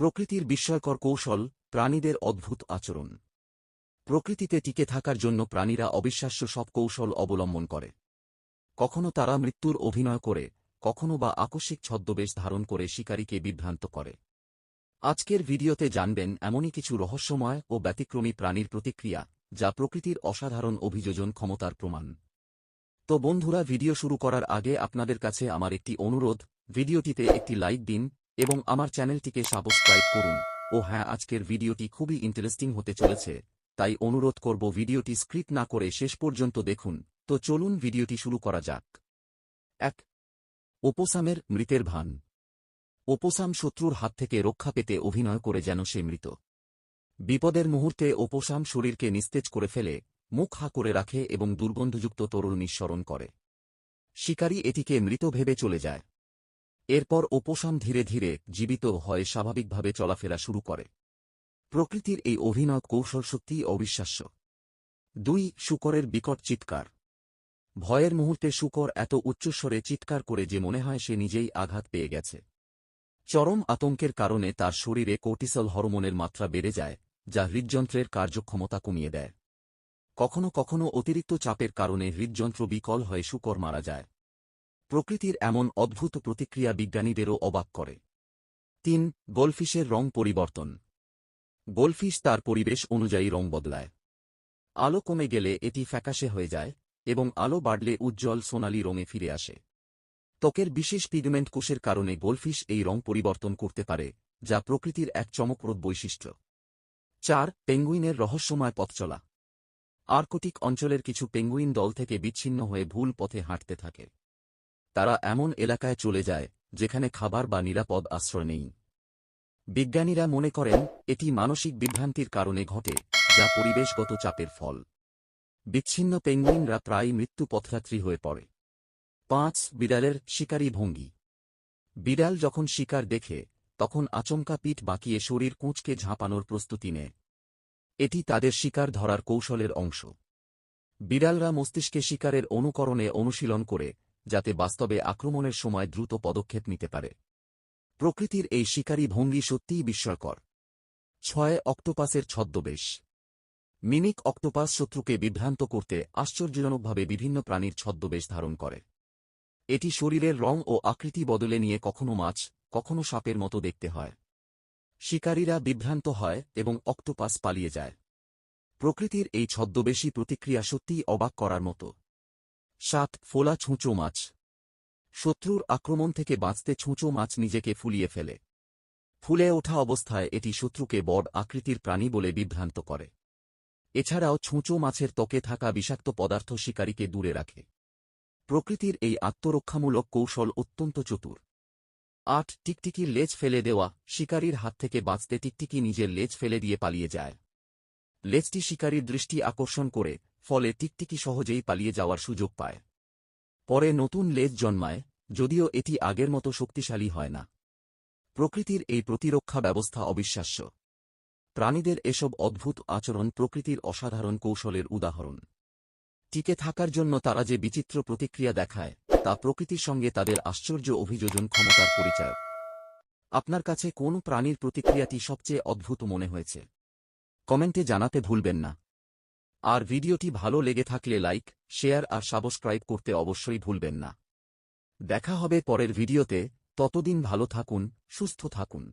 প্রকৃতির বিস্ময়কর কৌশল, প্রাণীদের অদ্ভুত আচরণ। প্রকৃতিতে টিকে থাকার জন্য প্রাণীরা অবিশ্বাস্য সব কৌশল অবলম্বন করে। কখনো তারা মৃত্যুর অভিনয় করে, কখনো বা আকস্মিক ছদ্মবেশ ধারণ করে শিকারীকে বিভ্রান্ত করে। আজকের ভিডিওতে জানবেন এমনই কিছু রহস্যময় ও ব্যতিক্রমী প্রাণীর প্রতিক্রিয়া, যা প্রকৃতির অসাধারণ অভিযোজন ক্ষমতার প্রমাণ। তো বন্ধুরা, ভিডিও শুরু করার আগে আপনাদের কাছে আমার একটি অনুরোধ, ভিডিওটিতে একটি লাইক দিন এবং আমার চ্যানেলটিকে সাবস্ক্রাইব করুন। ও হ্যাঁ, আজকের ভিডিওটি খুবই ইন্টারেস্টিং হতে চলেছে, তাই অনুরোধ করব ভিডিওটি স্ক্রিপ না করে শেষ পর্যন্ত দেখুন। তো চলুন ভিডিওটি শুরু করা যাক। ১. ওপোসামের মৃতের ভান। ওপোসাম শত্রুর হাত থেকে রক্ষা পেতে অভিনয় করে যেন সে মৃত। বিপদের মুহূর্তে ওপোসাম শরীরকে নিস্তেজ করে ফেলে, মুখ হা করে রাখে এবং দুর্গন্ধযুক্ত তরল নিঃসরণ করে। শিকারী এটিকে মৃত ভেবে চলে যায়। এরপর ওপোসাম ধীরে ধীরে জীবিত হয়ে স্বাভাবিকভাবে চলাফেরা শুরু করে। প্রকৃতির এই অভিনয় কৌশল সত্যিই অবিশ্বাস্য। ২. শূকরের বিকট চিৎকার। ভয়ের মুহূর্তে শূকর এত উচ্চস্বরে চিৎকার করে যে মনে হয় সে নিজেই আঘাত পেয়ে গেছে। চরম আতঙ্কের কারণে তার শরীরে কর্টিসল হরমোনের মাত্রা বেড়ে যায়, যা হৃদযন্ত্রের কার্যক্ষমতা কমিয়ে দেয়। কখনো কখনো অতিরিক্ত চাপের কারণে হৃদযন্ত্র বিকল হয়ে শূকর মারা যায়। প্রকৃতির এমন অদ্ভুত প্রতিক্রিয়া বিজ্ঞানীদেরও অবাক করে। ৩. গোল্ডফিশের রং পরিবর্তন। গোল্ডফিশ তার পরিবেশ অনুযায়ী রং বদলায়। আলো কমে গেলে এটি ফ্যাকাশে হয়ে যায় এবং আলো বাড়লে উজ্জ্বল সোনালী রঙে ফিরে আসে। ত্বকের বিশেষ পিগমেন্ট কোষের কারণে গোল্ডফিশ এই রং পরিবর্তন করতে পারে, যা প্রকৃতির এক চমকপ্রদ বৈশিষ্ট্য। ৪. পেঙ্গুইনের রহস্যময় পথ চলা। আর্কটিক অঞ্চলের কিছু পেঙ্গুইন দল থেকে বিচ্ছিন্ন হয়ে ভুল পথে হাঁটতে থাকে। তারা এমন এলাকায় চলে যায় যেখানে খাবার বা নিরাপদ আশ্রয় নেই। বিজ্ঞানীরা মনে করেন এটি মানসিক বিভ্রান্তির কারণে ঘটে, যা পরিবেশগত চাপের ফল। বিচ্ছিন্ন পেঙ্গুইনরা প্রায়ই মৃত্যু পথযাত্রী হয়ে পড়ে। ৫. বিড়ালের শিকারী ভঙ্গি। বিড়াল যখন শিকার দেখে, তখন আচমকা পিঠ বাঁকিয়ে শরীর কুঁচকে ঝাঁপানোর প্রস্তুতি নেয়। এটি তাদের শিকার ধরার কৌশলের অংশ। বিড়ালরা মস্তিষ্কে শিকারের অনুকরণে অনুশীলন করে, যাতে বাস্তবে আক্রমণের সময় দ্রুত পদক্ষেপ নিতে পারে। প্রকৃতির এই শিকারী ভঙ্গি সত্যিই বিস্ময়কর। ৬. অক্টোপাসের ছদ্মবেশ। মিমিক অক্টোপাস শত্রুকে বিভ্রান্ত করতে আশ্চর্যজনকভাবে বিভিন্ন প্রাণীর ছদ্মবেশ ধারণ করে। এটি শরীরের রং ও আকৃতি বদলে নিয়ে কখনো মাছ, কখনো সাপের মতো দেখতে হয়। শিকারীরা বিভ্রান্ত হয় এবং অক্টোপাস পালিয়ে যায়। প্রকৃতির এই ছদ্মবেশী প্রতিক্রিয়া সত্যিই অবাক করার মতো। ৭. ফোলা ছুঁচো মাছ। শত্রুর আক্রমণ থেকে বাঁচতে ছুঁচো মাছ নিজেকে ফুলিয়ে ফেলে। ফুলে ওঠা অবস্থায় এটি শত্রুকে বড় আকৃতির প্রাণী বলে বিভ্রান্ত করে। এছাড়াও ছুঁচো মাছের ত্বকে থাকা বিষাক্ত পদার্থ শিকারীকে দূরে রাখে। প্রকৃতির এই আত্মরক্ষামূলক কৌশল অত্যন্ত চতুর। ৮. টিকটিকির লেজ ফেলে দেওয়া। শিকারীর হাত থেকে বাঁচতে টিকটিকি নিজের লেজ ফেলে দিয়ে পালিয়ে যায়। লেজটি শিকারীর দৃষ্টি আকর্ষণ করে, ফলে টিকটিকি সহজেই পালিয়ে যাওয়ার সুযোগ পায়। পরে নতুন লেজ জন্মায়, যদিও এটি আগের মতো শক্তিশালী হয় না। প্রকৃতির এই প্রতিরক্ষা ব্যবস্থা অবিশ্বাস্য। প্রাণীদের এসব অদ্ভুত আচরণ প্রকৃতির অসাধারণ কৌশলের উদাহরণ। টিকে থাকার জন্য তারা যে বিচিত্র প্রতিক্রিয়া দেখায়, তা প্রকৃতির সঙ্গে তাদের আশ্চর্য অভিযোজন ক্ষমতার পরিচয়। আপনার কাছে কোন প্রাণীর প্রতিক্রিয়াটি সবচেয়ে অদ্ভুত মনে হয়েছে? কমেন্টে জানাতে ভুলবেন না। আর ভিডিওটি ভালো লেগে থাকলে লাইক, শেয়ার আর সাবস্ক্রাইব করতে অবশ্যই ভুলবেন না। দেখা হবে পরের ভিডিওতে, ততদিন ভালো থাকুন, সুস্থ থাকুন।